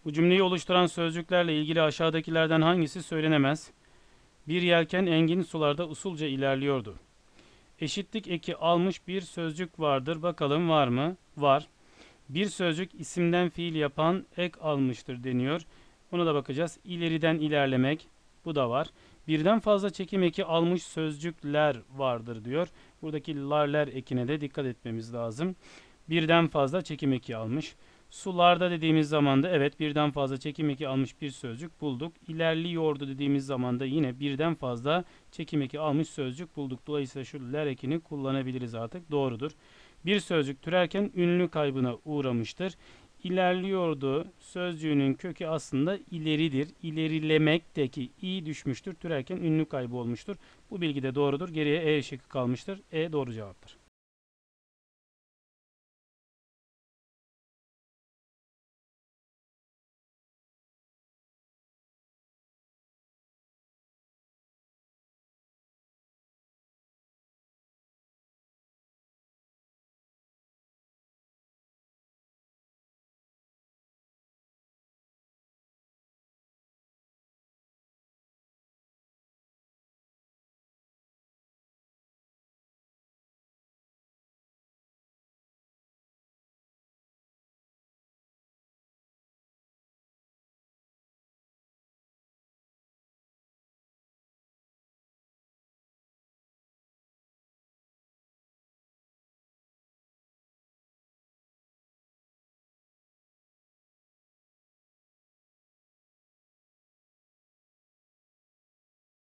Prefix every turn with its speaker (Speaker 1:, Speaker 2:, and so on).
Speaker 1: Bu cümleyi oluşturan sözcüklerle ilgili aşağıdakilerden hangisi söylenemez? Bir yelken engin sularda usulca ilerliyordu. Eşitlik eki almış bir sözcük vardır. Bakalım var mı? Var. Bir sözcük isimden fiil yapan ek almıştır deniyor. Buna da bakacağız. İleriden ilerlemek. Bu da var. Birden fazla çekim eki almış sözcükler vardır diyor. Buradaki larler ekine de dikkat etmemiz lazım. Birden fazla çekim eki almış. Sularda dediğimiz zaman da evet birden fazla çekim eki almış bir sözcük bulduk. İlerliyordu dediğimiz zaman da yine birden fazla çekim eki almış sözcük bulduk. Dolayısıyla şu ler ekini kullanabiliriz artık. Doğrudur. Bir sözcük türerken ünlü kaybına uğramıştır. İlerliyordu sözcüğünün kökü aslında ileridir. İlerilemekteki i düşmüştür. Türerken ünlü kaybı olmuştur. Bu bilgi de doğrudur. Geriye E şıkkı kalmıştır. E doğru cevaptır.